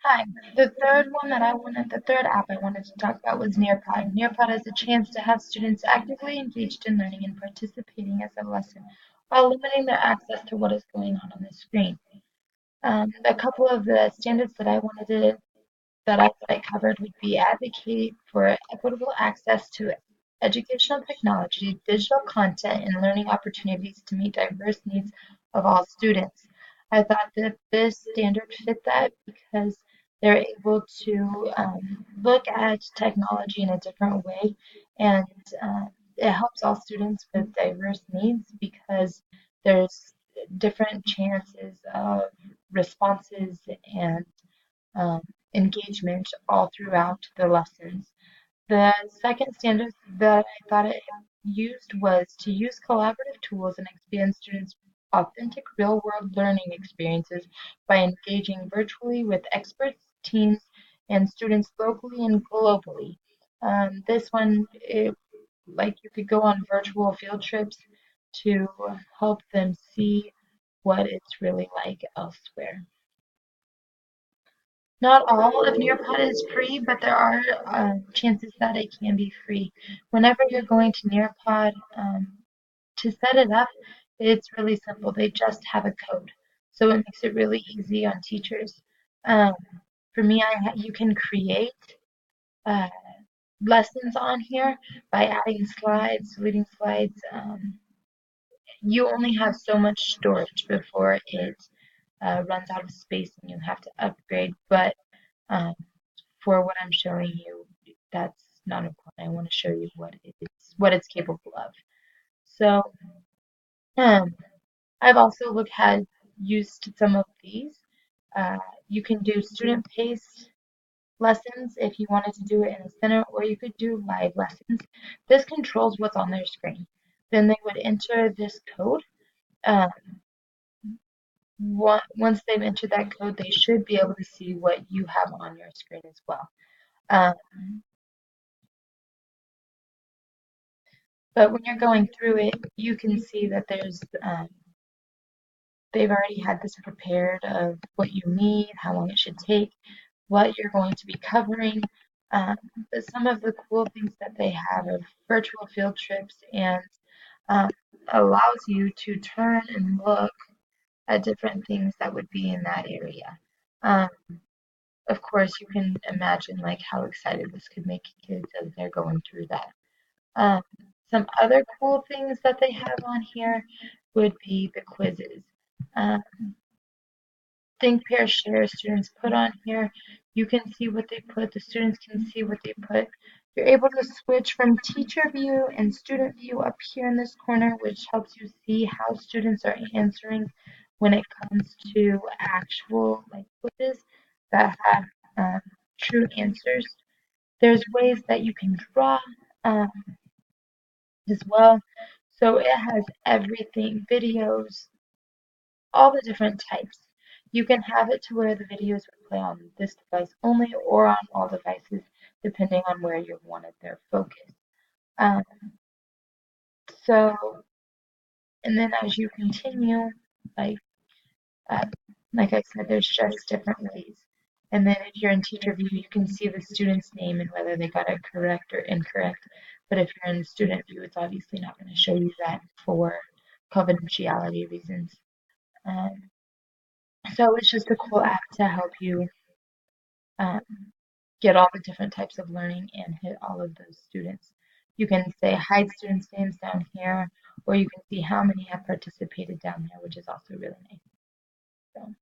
Hi. The third app I wanted to talk about was Nearpod. Nearpod is a chance to have students actively engaged in learning and participating as a lesson while limiting their access to what is going on the screen. A couple of the standards that I thought I covered would be advocate for equitable access to educational technology, digital content, and learning opportunities to meet diverse needs of all students. I thought that this standard fit that because they're able to look at technology in a different way, and it helps all students with diverse needs because there's different chances of responses and um, engagement all throughout the lessons. The second standard that I thought it used was to use collaborative tools and expand students' authentic real-world learning experiences by engaging virtually with experts, teams, and students locally and globally. This one, like you could go on virtual field trips to help them see what it's really like elsewhere. Not all of Nearpod is free, but there are chances that it can be free. Whenever you're going to Nearpod, to set it up, it's really simple. They just have a code, so it makes it really easy on teachers. Um, for me, you can create uh, lessons on here by adding slides, deleting slides. You only have so much storage before it runs out of space and you have to upgrade, but um, for what I'm showing you, that's not important. I want to show you what it's capable of. So um, I've also used some of these. Uh, you can do student paced lessons if you wanted to do it in the center, or you could do live lessons. This controls what's on their screen. Then they would enter this code. Um, Once they've entered that code, they should be able to see what you have on your screen as well. Um, But when you're going through it, you can see that they've already had this prepared of what you need, how long it should take, what you're going to be covering. Um, but some of the cool things that they have are virtual field trips and um, allows you to turn and look at different things that would be in that area. Um, of course, you can imagine like how excited this could make kids as they're going through that. Um, some other cool things that they have on here would be the quizzes. Um, Think, Pair, Share students put on here. You can see what they put, the students can see what they put. You're able to switch from teacher view and student view up here in this corner, which helps you see how students are answering when it comes to actual like quizzes that have um, true answers. There's ways that you can draw. Um, as well. So it has everything, videos, all the different types. You can have it to where the videos would play on this device only or on all devices, depending on where you wanted their focus. Um, so, and then as you continue, like uh, like I said, there's just different ways. And then if you're in teacher view, you can see the student's name and whether they got it correct or incorrect. But if you're in student view, it's obviously not going to show you that for confidentiality reasons. Um, so it's just a cool app to help you um, get all the different types of learning and hit all of those students. You can say hide students' names down here, or you can see how many have participated down there, which is also really nice. So.